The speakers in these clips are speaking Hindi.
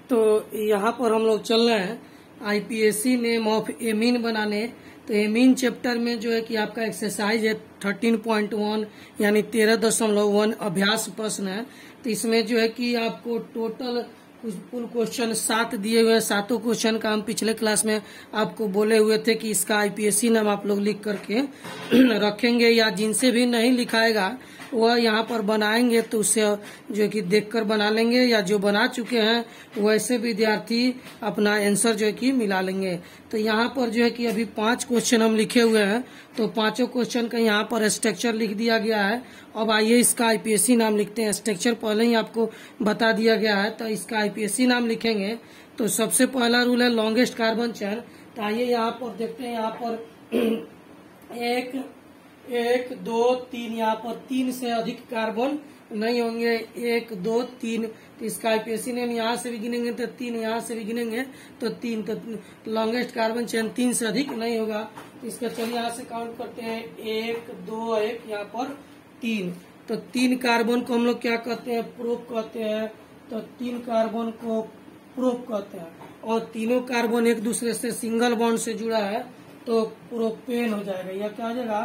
तो यहाँ पर हम लोग चल रहे हैं आईपीएससी नेम ऑफ एमीन बनाने। तो एमीन चैप्टर में जो है कि आपका एक्सरसाइज है 13.1 यानी 13.1 अभ्यास प्रश्न है। तो इसमें जो है कि आपको टोटल कुल क्वेश्चन 7 दिए हुए हैं। 7 क्वेश्चन का हम पिछले क्लास में आपको बोले हुए थे कि इसका आईपीएससी नाम आप लोग लिख करके रखेंगे, या जिनसे भी नहीं लिखाएगा वह यहाँ पर बनाएंगे तो उससे जो कि देखकर बना लेंगे, या जो बना चुके हैं वैसे विद्यार्थी अपना आंसर जो है कि मिला लेंगे। तो यहाँ पर जो है कि अभी 5 क्वेश्चन हम लिखे हुए हैं, तो 5 क्वेश्चन का यहाँ पर स्ट्रक्चर लिख दिया गया है। अब आइए इसका आईपीएससी नाम लिखते हैं। स्ट्रक्चर पहले ही आपको बता दिया गया है, तो इसका आईपीएससी नाम लिखेंगे। तो सबसे पहला रूल है लॉन्गेस्ट कार्बन चेन। तो आइए यहाँ पर देखते हैं, यहाँ पर एक 2 3, यहाँ पर 3 से अधिक कार्बन नहीं होंगे। 1 2 3, तो इसका आईपीएससी नेम यहाँ से भी गिनेंगे तो 3, यहाँ से भी गिनेंगे तो 3, तो लॉन्गेस्ट कार्बन चेन 3 से अधिक नहीं होगा। तो इसका चलिए यहाँ से काउंट करते हैं, 1 2 1, यहाँ पर 3। तो 3 कार्बन को हम लोग क्या कहते हैं, प्रोप कहते हैं। तो 3 कार्बन को प्रोप कहते हैं, और तीनों कार्बन एक दूसरे से सिंगल बॉन्ड से जुड़ा है तो प्रोपेन हो जाएगा। यह क्या हो जाएगा,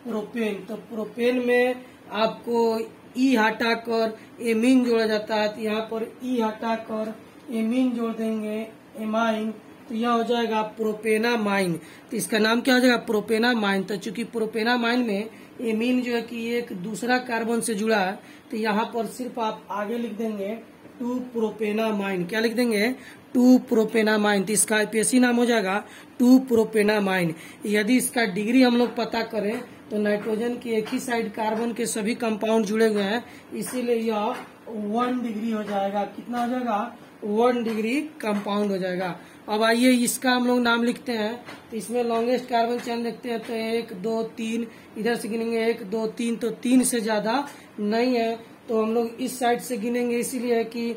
प्रोपेन। तो प्रोपेन में आपको ई हटाकर एमीन जोड़ा जाता है, तो यहाँ पर ई हटाकर एमीन जोड़ देंगे, एमाइन, तो यह हो जाएगा प्रोपेनामाइन। तो इसका नाम क्या हो जाएगा, प्रोपेनामाइन। तो चूंकि प्रोपेनामाइन में एमीन जो है कि एक दूसरा कार्बन से जुड़ा है, तो यहाँ पर सिर्फ आप आगे लिख देंगे 2 प्रोपेनामाइन। क्या लिख देंगे, 2 प्रोपेनामाइन। तो इसका आईपीएससी नाम हो जाएगा 2 प्रोपेनामाइन। यदि इसका डिग्री हम लोग पता करें तो नाइट्रोजन की एक ही साइड कार्बन के सभी कंपाउंड जुड़े हुए हैं, इसीलिए यह 1 डिग्री हो जाएगा। कितना हो जाएगा, 1 डिग्री कंपाउंड हो जाएगा। अब आइए इसका हम लोग नाम लिखते हैं। तो इसमें लॉन्गेस्ट कार्बन चेन देखते हैं, तो 1 2 3, इधर से गिनेंगे 1 2 3, तो 3 से ज्यादा नहीं है, तो हम लोग इस साइड से गिनेंगे। इसीलिए कि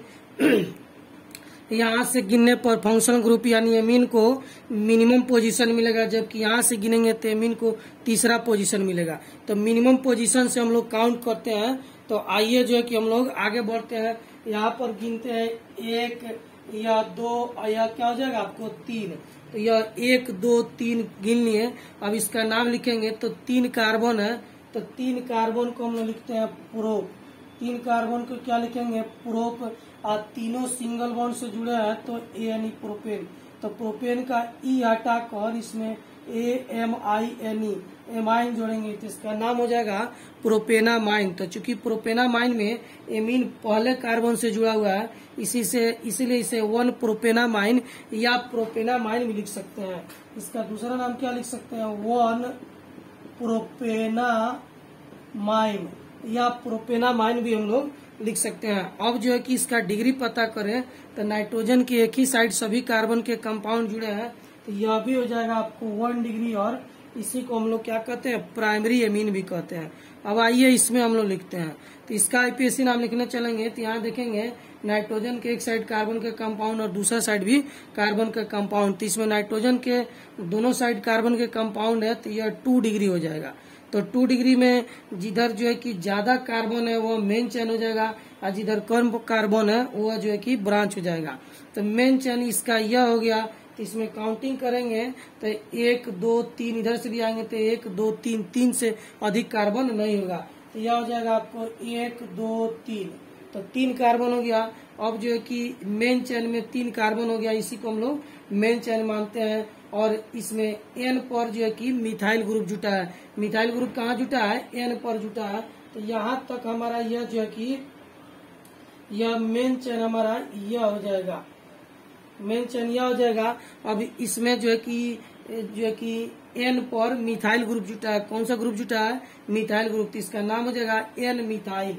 यहाँ से गिनने पर फंक्शनल ग्रुप यानी एमीन को मिनिमम पोजीशन मिलेगा, जबकि यहाँ से गिनेंगे तो एमीन को तीसरा पोजीशन मिलेगा। तो मिनिमम पोजीशन से हम लोग काउंट करते हैं। तो आइए जो है कि हम लोग आगे बढ़ते हैं। यहाँ पर गिनते हैं 1 या 2 या क्या हो जाएगा आपको 3। तो यह 1 2 3 गिन लिए। अब इसका नाम लिखेंगे तो 3 कार्बन है, तो 3 कार्बन को हम लोग लिखते हैं प्रोप। 3 कार्बन को क्या लिखेंगे, प्रोप। तीनों सिंगल बॉन्ड से जुड़े हैं तो ए यानी प्रोपेन। तो प्रोपेन का ई हटाकर इसमें AMINE एमाइन जोड़ेंगे, तो इसका नाम हो जाएगा प्रोपेनामाइन। तो चूंकि प्रोपेनामाइन में एमीन पहले कार्बन से जुड़ा हुआ है, इसीलिए इसे 1 प्रोपेनामाइन या प्रोपेनामाइन भी लिख सकते हैं। इसका दूसरा नाम क्या लिख सकते हैं, 1 प्रोपेनामाइन या प्रोपेनामाइन भी हम लोग लिख सकते हैं। अब जो है कि इसका डिग्री पता करें तो नाइट्रोजन की एक ही साइड सभी कार्बन के कंपाउंड जुड़े हैं, तो यह भी हो जाएगा आपको 1 डिग्री, और इसी को हम लोग क्या कहते हैं, प्राइमरी एमीन भी कहते हैं। अब आइए इसमें हम लोग लिखते हैं। तो इसका आईपीएससी नाम लिखने चलेंगे तो यहाँ देखेंगे नाइट्रोजन के एक साइड कार्बन के कंपाउंड और दूसरा साइड भी कार्बन का कंपाउंड। तो इसमें नाइट्रोजन के दोनों साइड कार्बन के कंपाउंड है, तो यह 2 डिग्री हो जाएगा। तो 2 डिग्री में जिधर जो है कि ज्यादा कार्बन है वो मेन चेन हो जाएगा, और जिधर कम कार्बन है वो जो है कि ब्रांच हो जाएगा। तो मेन चेन इसका यह हो गया। तो इसमें काउंटिंग करेंगे तो 1 2 3, इधर से भी आएंगे तो 1 2 3, 3 से अधिक कार्बन नहीं होगा। तो यह हो जाएगा आपको 1 2 3, तो 3 कार्बन हो गया। अब जो है कि मेन चेन में 3 कार्बन हो गया, इसी को हम लोग मेन चेन मानते हैं। और इसमें N पर जो है कि मिथाइल ग्रुप जुटा है। मिथाइल ग्रुप कहाँ जुटा है, N पर जुटा है। तो यहाँ तक हमारा यह जो है कि यह मेन चेन हमारा यह हो जाएगा, मेन चेन यह हो जाएगा। अब इसमें जो है कि N पर मिथाइल ग्रुप जुटा है। कौन सा ग्रुप जुटा है, मिथाइल ग्रुप। तो इसका नाम हो जाएगा N मिथाइल।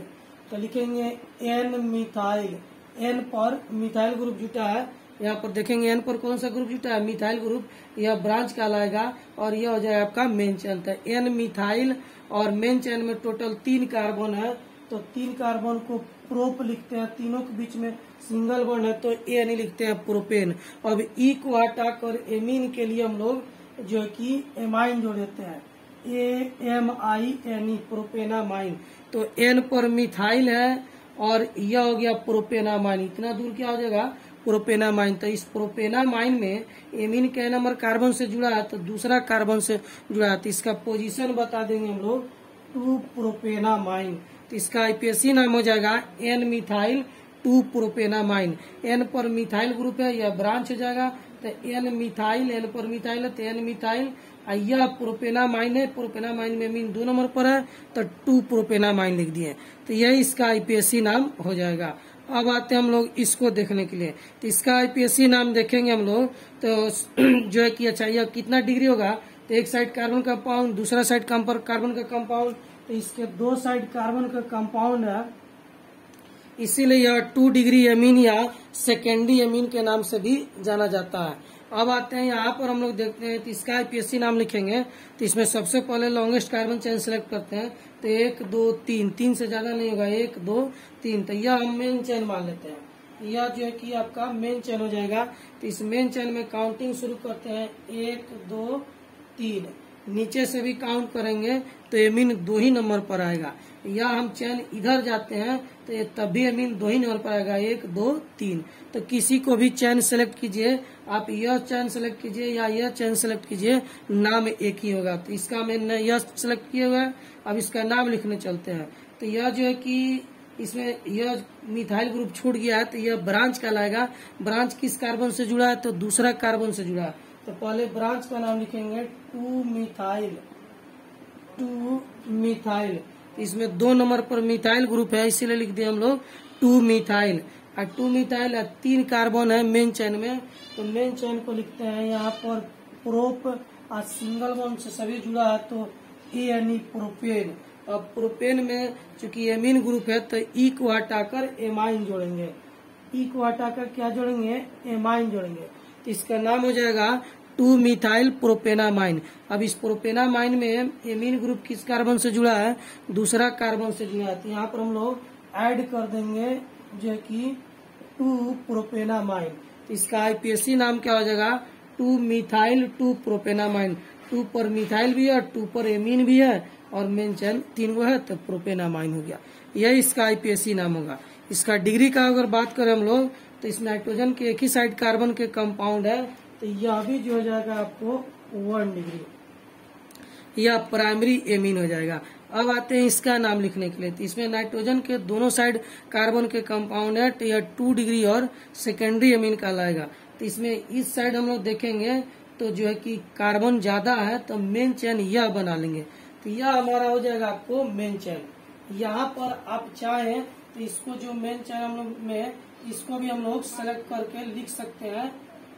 तो लिखेंगे N मिथाइल, N पर मिथाइल ग्रुप जुटा है। यहाँ पर देखेंगे N पर कौन सा ग्रुप जुटा है, मिथाइल ग्रुप, यह ब्रांच कहलाएगा, और यह हो जाएगा आपका मेन चेन। तो N मिथाइल, और मेन चेन में टोटल 3 कार्बन है, तो 3 कार्बन को प्रोप लिखते हैं। तीनों के बीच में सिंगल बॉन्ड है तो ए नहीं लिखते हैं, प्रोपेन। अब ई को हटाकर एमीन के लिए हम लोग जो है कि एमाइन जोड़ देते हैं, AMINE प्रोपेनामाइन। तो N पर मिथाइल है और यह हो गया प्रोपेनामाइन। इतना दूर क्या हो जाएगा, प्रोपेनामाइन। तो इस प्रोपेनामाइन में एमीन कै नंबर कार्बन से जुड़ा है, तो दूसरा कार्बन से जुड़ा है, तो इसका पोजीशन बता देंगे हम लोग 2 प्रोपेनामाइन। तो इसका आईपीएससी नाम हो जाएगा एन मिथाइल 2 प्रोपेनामाइन। एन पर मिथाइल ग्रुप है, यह ब्रांच हो जाएगा, तो एन मिथाइल, एन पर मिथाइल है तो एन मिथाइल। यह प्रोपेनामाइन है, प्रोपेनामाइन में एमीन 2 नंबर पर है तो 2 प्रोपेनामाइन लिख दिए, तो यह इसका आईपीएससी नाम हो जाएगा। अब आते हैं हम लोग इसको देखने के लिए, तो इसका आईपीएससी नाम देखेंगे हम लोग, तो जो है कि अच्छा यह कितना डिग्री होगा, तो एक साइड कार्बन का कंपाउंड, दूसरा साइड कार्बन का कंपाउंड, तो इसके 2 साइड कार्बन का कंपाउंड है, इसीलिए यह 2 डिग्री एमीन या सेकेंडरी एमीन के नाम से भी जाना जाता है। अब आते हैं यहाँ पर हम लोग देखते हैं, तो इसका आईपीएससी नाम लिखेंगे, तो इसमें सबसे पहले लॉन्गेस्ट कार्बन चेन सेलेक्ट करते हैं, तो 1 2 3 से ज्यादा नहीं होगा, 1 2 3, तो यह हम मेन चेन मान लेते हैं। यह जो है कि आपका मेन चेन हो जाएगा। तो इस मेन चेन में काउंटिंग शुरू करते हैं, 1 2 3, नीचे से भी काउंट करेंगे तो एमीन 2 ही नंबर पर आएगा। या हम चेन इधर जाते हैं तो ये तब भी एमीन 2 ही नंबर पर आएगा, 1 2 3। तो किसी को भी चेन सेलेक्ट कीजिए, आप यह चेन सेलेक्ट कीजिए या यह चेन सेलेक्ट कीजिए, नाम एक ही होगा। तो इसका मैंने यह सेलेक्ट किया हुआ है, अब इसका नाम लिखने चलते हैं। तो यह जो है कि इसमें यह मिथाइल ग्रुप छूट गया है, तो यह ब्रांच कहलाएगा। ब्रांच किस कार्बन से जुड़ा है, तो दूसरा कार्बन से जुड़ा है, तो पहले ब्रांच का नाम लिखेंगे 2 मिथाइल। इसमें 2 नंबर पर मिथाइल ग्रुप है, इसीलिए लिख दिए हम लोग 2 मिथाइल। और 2 मिथाइल 3 कार्बन है मेन चेन में, तो मेन चेन को लिखते हैं यहाँ पर प्रोप, और सिंगल बॉन्ड से सभी जुड़ा है तो ए यानी प्रोपेन। अब प्रोपेन में चूंकि एमीन ग्रुप है तो ई को हटाकर एमाइन जोड़ेंगे, ई को हटाकर क्या जोड़ेंगे, एमाइन जोड़ेंगे, तो इसका नाम हो जाएगा 2 मिथाइल प्रोपेनामाइन। अब इस प्रोपेनामाइन में एमीन ग्रुप किस कार्बन से जुड़ा है, दूसरा कार्बन से जुड़ा है, तो यहाँ पर हम लोग ऐड कर देंगे जो कि 2 प्रोपेनामाइन। तो इसका आईपीएससी नाम क्या हो जाएगा, 2 मिथाइल 2 प्रोपेनामाइन। 2 पर मिथाइल भी है, 2 पर एमीन भी है, और मेन चेन 3 वो है, तो प्रोपेनामाइन हो गया। यह इसका आईपीएससी नाम होगा। इसका डिग्री का अगर बात करें हम लोग, तो इस नाइट्रोजन के एक ही साइड कार्बन के कंपाउंड है, तो यह भी जो हो जाएगा आपको 1 डिग्री, यह प्राइमरी एमीन हो जाएगा। अब आते हैं इसका नाम लिखने के लिए, तो इसमें नाइट्रोजन के दोनों साइड कार्बन के कंपाउंड है, तो यह 2 डिग्री और सेकेंडरी एमीन कहलाएगा। तो इसमें इस साइड हम लोग देखेंगे तो जो है कि कार्बन ज्यादा है, तो मेन चेन यह बना लेंगे, तो यह हमारा हो जाएगा आपको मेन चेन। यहाँ पर आप चाहें तो इसको जो मेन चेन हम लोग में, इसको भी हम लोग सेलेक्ट करके लिख सकते हैं,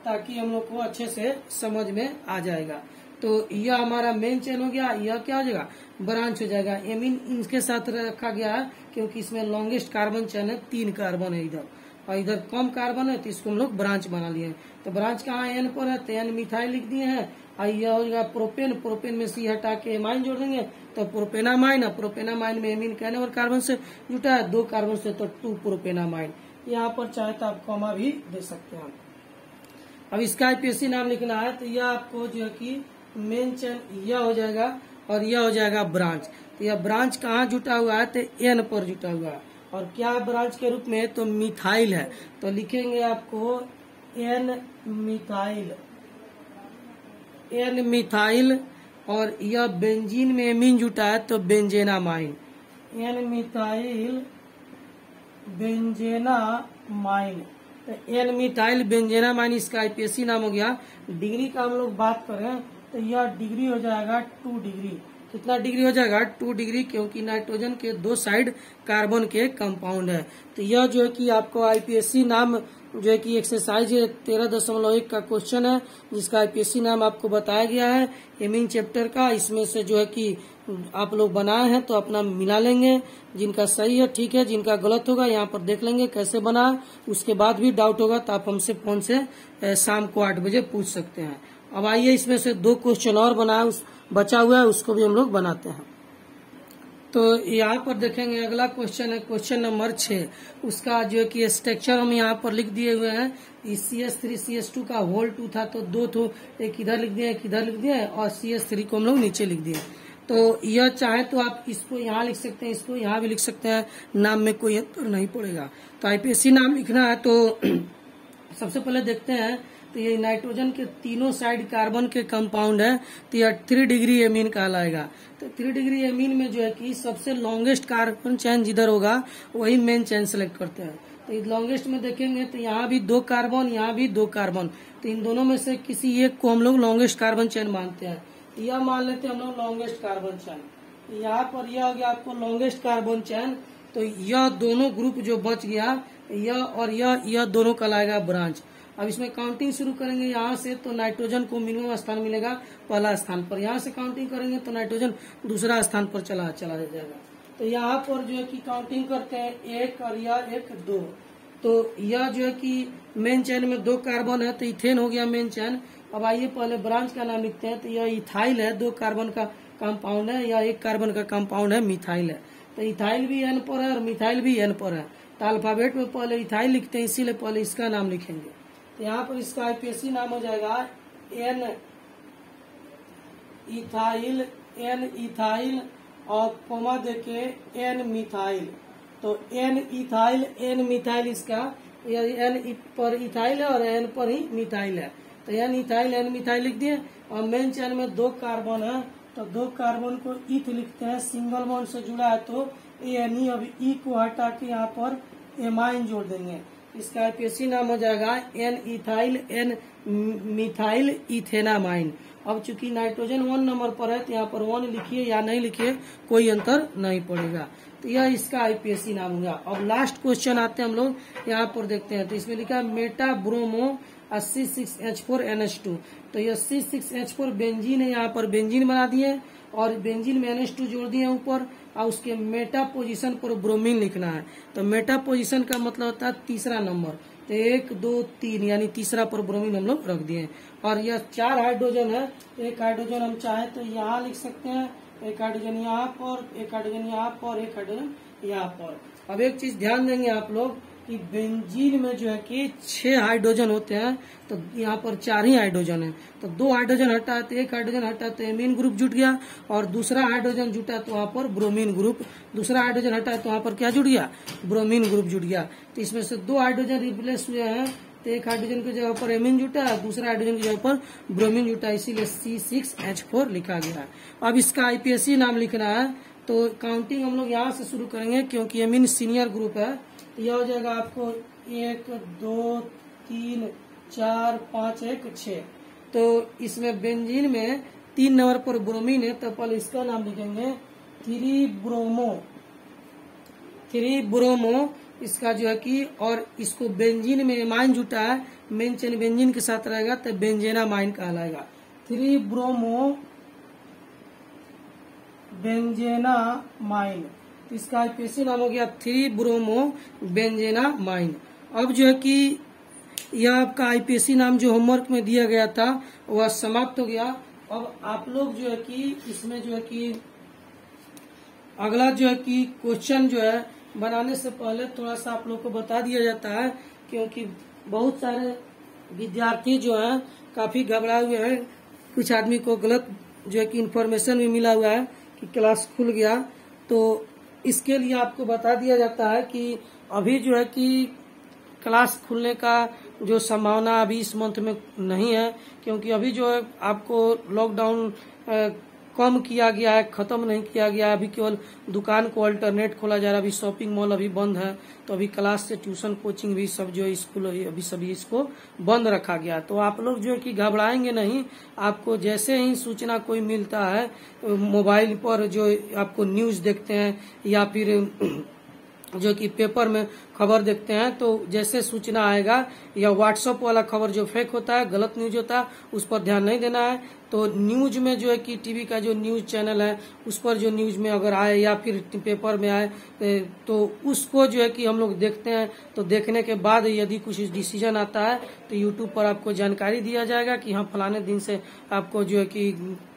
ताकि हम लोग को अच्छे से समझ में आ जाएगा। तो यह हमारा मेन चेन हो गया, यह क्या हो जाएगा, ब्रांच हो जाएगा। एमीन इसके साथ रखा गया है क्योंकि इसमें लॉन्गेस्ट कार्बन चेन है, 3 कार्बन है इधर, और इधर कम कार्बन है, तो इसको हम लोग ब्रांच बना लिए। तो ब्रांच कहाँ एन पर है, तो एन मिथाइल लिख दिए हैं। और यह हो जाएगा प्रोपेन, प्रोपेन में सी हटा के एमाइन जोड़ देंगे, तो प्रोपेनामाइन। प्रोपेनामाइन में एमीन कहने और कार्बन से जुटा है, 2 कार्बन से, तो 2 प्रोपेनामाइन। यहाँ पर चाहे तो आप कॉमा भी दे सकते हैं। अब इसका आईपीएससी नाम लिखना है, तो यह आपको जो है कि मेन चेन यह हो जाएगा, और यह हो जाएगा ब्रांच। तो यह ब्रांच कहाँ जुटा हुआ है, तो एन पर जुटा हुआ है, और क्या ब्रांच के रूप में, तो मिथाइल है, तो लिखेंगे आपको एन मिथाइल। और यह बेंजीन में एमीन जुटा है, तो बेंजेनामाइन, एन मिथाइल बेंजेनामाइन, तो एन मिथाइल बेंजेनामाइन इसका आईपीएससी नाम हो गया। डिग्री का हम लोग बात करें तो यह डिग्री हो जाएगा 2 डिग्री। कितना डिग्री हो जाएगा, 2 डिग्री, क्योंकि नाइट्रोजन के 2 साइड कार्बन के कंपाउंड है। तो यह जो है कि आपको आईपीएससी नाम जो है कि एक्सरसाइज 13.1 का क्वेश्चन है, जिसका आईपीएससी नाम आपको बताया गया है एमीन चैप्टर का। इसमें से जो है कि आप लोग बनाए हैं तो अपना मिला लेंगे, जिनका सही है ठीक है, जिनका गलत होगा यहाँ पर देख लेंगे कैसे बना। उसके बाद भी डाउट होगा तो आप हमसे फोन से शाम को 8 बजे पूछ सकते हैं। अब आइए इसमें से 2 क्वेश्चन और बनाए, बचा हुआ है उसको भी हम लोग बनाते हैं। तो यहाँ पर देखेंगे अगला क्वेश्चन है क्वेश्चन नंबर 6। उसका जो है कि स्ट्रक्चर हम यहाँ पर लिख दिए हुए हैं। CS3 CS2 का होल 2 था तो 2 तो एक इधर लिख दिए, एक इधर लिख दिए, और CS3 को हम लोग नीचे लिख दिए। तो यह चाहे तो आप इसको यहाँ लिख सकते हैं, इसको यहाँ भी लिख सकते हैं, नाम में कोई अंतर नहीं पड़ेगा। तो आईपीएससी नाम लिखना है तो सबसे पहले देखते हैं तो ये नाइट्रोजन के तीनों साइड कार्बन के कंपाउंड है, तो यह 3 डिग्री एमीन कहलाएगा। तो 3 डिग्री एमीन में जो है कि सबसे लॉन्गेस्ट कार्बन चेन जिधर होगा वही मेन चेन सेलेक्ट करते हैं। तो इस लॉन्गेस्ट में देखेंगे तो यहाँ भी 2 कार्बन, यहाँ भी 2 कार्बन, तो इन दोनों में से किसी एक को हम लोग लॉन्गेस्ट कार्बन चेन मानते हैं। यह मान लेते हैं हम लोग लॉन्गेस्ट कार्बन चेन। यहाँ पर यह हो गया आपको लॉन्गेस्ट कार्बन चेन। तो यह दोनों ग्रुप जो बच गया, यह और यह दोनों कहलाएगा ब्रांच। अब इसमें काउंटिंग शुरू करेंगे यहाँ से, तो नाइट्रोजन को मिनिमम स्थान मिलेगा पहला स्थान पर। यहाँ से काउंटिंग करेंगे तो नाइट्रोजन दूसरा स्थान पर चला जाएगा। तो यहाँ पर जो है कि काउंटिंग करते हैं 1 और यह 1 2, तो यह जो है कि मेन चेन में 2 कार्बन है, तो इथेन हो गया मेन चेन। अब आइए पहले ब्रांच का नाम लिखते हैं। तो यह इथाइल है, 2 कार्बन का कंपाउंड है, या 1 कार्बन का कंपाउंड है मिथाइल है। तो इथाइल भी N पर है और मिथाइल भी N पर है। तो अल्फाबेट में पहले इथाइल लिखते हैं, इसीलिए पहले इसका नाम लिखेंगे। तो यहाँ पर इसका आईपीएसी नाम हो जाएगा N इथाइल और कोमा देके N मिथाइल। तो N इथाइल N मिथाइल, इसका N पर इथाइल है और N पर ही मिथाइल है। तो N इथाइल N मिथाइल लिख दिए। और मेन चेन में 2 कार्बन है, तो 2 कार्बन को ईथ लिखते हैं, सिंगल बॉन्ड से जुड़ा है तो ANE। अब E को हटा के यहाँ पर एमाइन जोड़ देंगे। इसका आईपीएसी नाम हो जाएगा N ethyl N methyl ethanamine. अब चूंकि नाइट्रोजन 1 नंबर पर है, तो यहाँ पर 1 लिखिए या नहीं लिखिए कोई अंतर नहीं पड़ेगा। तो यह इसका आईपीएसी नाम होगा। अब लास्ट क्वेश्चन आते हैं हम लोग यहाँ पर देखते हैं। तो इसमें लिखा है मेटा ब्रोमो C6H4NH2। तो यह C6H4 बेंजीन है, यहाँ पर बेंजीन बना दिए और बेंजीन में NH2 जोड़ दिए ऊपर, और उसके मेटा पोजीशन पर ब्रोमीन लिखना है। तो मेटा पोजीशन का मतलब होता है तीसरा नंबर। तो 1 2 3 यानी तीसरा पर ब्रोमीन हम लोग रख दिए। और यह 4 हाइड्रोजन है, एक हाइड्रोजन हम चाहे तो यहाँ लिख सकते हैं, एक हाइड्रोजन यहाँ पर, एक हाइड्रोजन यहाँ पर, एक हाइड्रोजन यहाँ पर। अब एक चीज ध्यान देंगे आप लोग कि बेंजीन में जो है कि 6 हाइड्रोजन होते हैं, तो यहाँ पर 4 ही हाइड्रोजन है। तो 2 हाइड्रोजन हटा तो 1 हाइड्रोजन हटा तो एमीन ग्रुप जुट गया, और दूसरा हाइड्रोजन जुटा तो वहाँ पर ब्रोमीन ग्रुप, दूसरा हाइड्रोजन हटा तो वहाँ पर क्या जुट गया, ब्रोमीन ग्रुप जुट गया। तो इसमें से 2 हाइड्रोजन रिप्लेस हुए हैं, तो एक हाइड्रोजन की जगह पर एमीन जुटा, दूसरा हाइड्रोजन की जगह पर ब्रोमीन जुटा, इसीलिए C6H4 लिखा गया है। अब इसका आईपीएसी नाम लिखना है। तो काउंटिंग हम लोग यहाँ से शुरू करेंगे, क्योंकि एमीन सीनियर ग्रुप है। यह हो जाएगा आपको 1 2 3 4 5 1 6। तो इसमें बेंजीन में 3 नंबर पर ब्रोमीन है, तो पहले इसका नाम लिखेंगे 3 ब्रोमो इसका जो है कि, और इसको बेंजीन में एमाइन जुटा है, मेन चेन बेंजीन के साथ रहेगा तो बेंजेनामाइन कहलाएगा। 3 ब्रोमो बेंजेनामाइन, इसका आईपीएसी नाम हो गया 3 ब्रोमो बेंजेनामाइन। अब जो है कि यह आपका आईपीएसी नाम जो होमवर्क में दिया गया था वह समाप्त हो गया। अब आप लोग जो है कि इसमें जो है कि अगला जो है कि क्वेश्चन जो है बनाने से पहले थोड़ा सा आप लोग को बता दिया जाता है, क्योंकि बहुत सारे विद्यार्थी जो है काफी घबराए हुए हैं। कुछ आदमी को गलत जो है कि इन्फॉर्मेशन भी मिला हुआ है कि क्लास खुल गया, तो इसके लिए आपको बता दिया जाता है कि अभी जो है कि क्लास खुलने का जो संभावना अभी इस मंथ में नहीं है, क्योंकि अभी जो है आपको लॉकडाउन कम किया गया है, खत्म नहीं किया गया है। अभी केवल दुकान को अल्टरनेट खोला जा रहा है, अभी शॉपिंग मॉल अभी बंद है। तो अभी क्लास से ट्यूशन कोचिंग भी सब जो स्कूल अभी सभी इसको बंद रखा गया। तो आप लोग जो है कि घबराएंगे नहीं, आपको जैसे ही सूचना कोई मिलता है मोबाइल पर जो आपको न्यूज देखते हैं या फिर जो कि पेपर में खबर देखते हैं, तो जैसे सूचना आएगा या व्हाट्सएप वाला खबर जो फेक होता है, गलत न्यूज होता है, उस पर ध्यान नहीं देना है। तो न्यूज में जो है कि टीवी का जो न्यूज चैनल है उस पर जो न्यूज में अगर आए या फिर पेपर में आए तो उसको जो है कि हम लोग देखते हैं। तो देखने के बाद यदि कुछ डिसीजन आता है तो यूट्यूब पर आपको जानकारी दिया जाएगा कि हाँ फलाने दिन से आपको जो है कि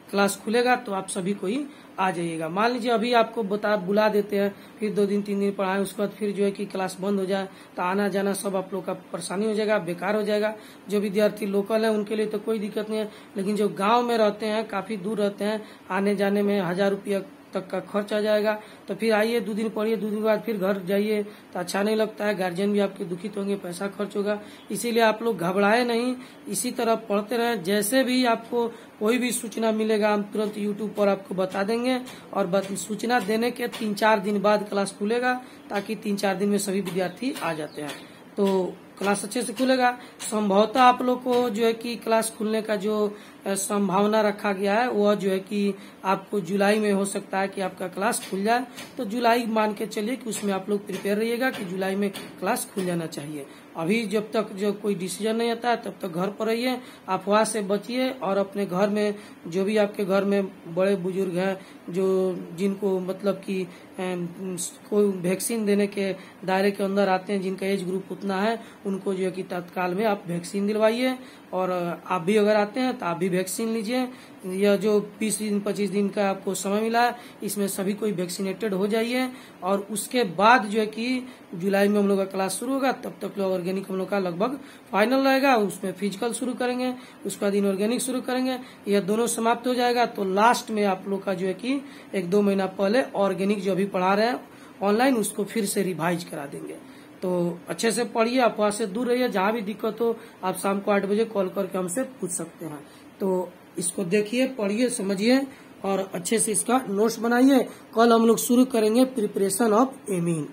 क्लास खुलेगा, तो आप सभी को ही आ जाइएगा। मान लीजिए अभी आपको बुला देते हैं, फिर 2 दिन 3 दिन पढ़ाएं, उसके बाद फिर जो है कि क्लास बंद हो जाए, तो आना जाना सब आप लोग का परेशानी हो जाएगा, बेकार हो जाएगा। जो विद्यार्थी लोकल है उनके लिए तो कोई दिक्कत नहीं है, लेकिन जो गांव में रहते हैं, काफी दूर रहते हैं, आने जाने में 1000 रुपया तक का खर्च आ जाएगा। तो फिर आइए 2 दिन पढ़िए, 2 दिन के बाद फिर घर जाइए तो अच्छा नहीं लगता है, गार्जियन भी आपके दुखित होंगे, पैसा खर्च होगा। इसीलिए आप लोग घबराए नहीं, इसी तरह पढ़ते रहें। जैसे भी आपको कोई भी सूचना मिलेगा हम तुरंत यूट्यूब पर आपको बता देंगे, और सूचना देने के 3-4 दिन बाद क्लास खुलेगा, ताकि 3-4 दिन में सभी विद्यार्थी आ जाते हैं। तो क्लास अच्छे से खुलेगा। संभवतः आप लोग को जो है कि क्लास खुलने का जो संभावना रखा गया है वह जो है कि आपको जुलाई में हो सकता है कि आपका क्लास खुल जाए। तो जुलाई मान के चलिए कि उसमें आप लोग प्रिपेयर रहिएगा कि जुलाई में क्लास खुल जाना चाहिए। अभी जब तक जो कोई डिसीजन नहीं आता है तब तक घर पर रहिए, अफवाह से बचिए, और अपने घर में जो भी आपके घर में बड़े बुजुर्ग हैं जो जिनको मतलब कि कोई वैक्सीन देने के दायरे के अंदर आते हैं, जिनका एज ग्रुप उतना है, उनको जो है कि तत्काल में आप वैक्सीन दिलवाइए। और आप भी अगर आते हैं तो आप भी वैक्सीन लीजिए। यह जो 20 दिन 25 दिन का आपको समय मिला है, इसमें सभी कोई वैक्सीनेटेड हो जाइए। और उसके बाद जो है कि जुलाई में हम लोग का क्लास शुरू होगा, तब तक लोग ऑर्गेनिक हम लोग का लगभग फाइनल रहेगा। उसमें फिजिकल शुरू करेंगे, उसके बाद इनऑर्गेनिक शुरू करेंगे। यह दोनों समाप्त हो जाएगा तो लास्ट में आप लोग का जो है कि 1-2 महीना पहले ऑर्गेनिक जो अभी पढ़ा रहे हैं ऑनलाइन, उसको फिर से रिवाइज करा देंगे। तो अच्छे से पढ़िए, अफवाह से दूर रहिए। जहां भी दिक्कत हो आप शाम को 8 बजे कॉल करके हमसे पूछ सकते हैं। तो इसको देखिए, पढ़िए, समझिए और अच्छे से इसका नोट्स बनाइए। कल हम लोग शुरू करेंगे प्रिपरेशन ऑफ एमीन।